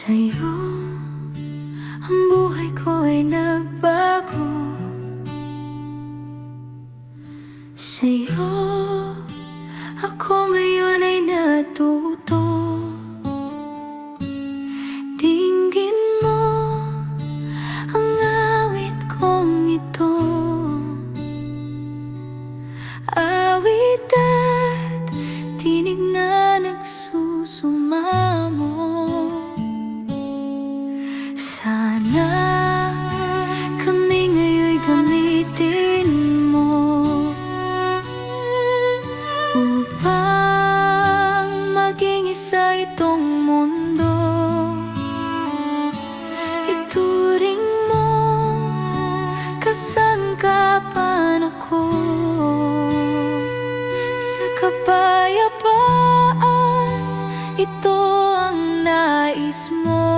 Sa'yo, ang buhay ko ay nagbago. Sa'yo, ako ngayon ay natuto. Dinggin mo ang awit kong ito, awit at tinig na nagsusumamo. Sana kami ngayon'y gamitin mo upang maging isa itong mundo. Ituring mo kasangkapan ako sa kapayapaan. Ito ang nais mo.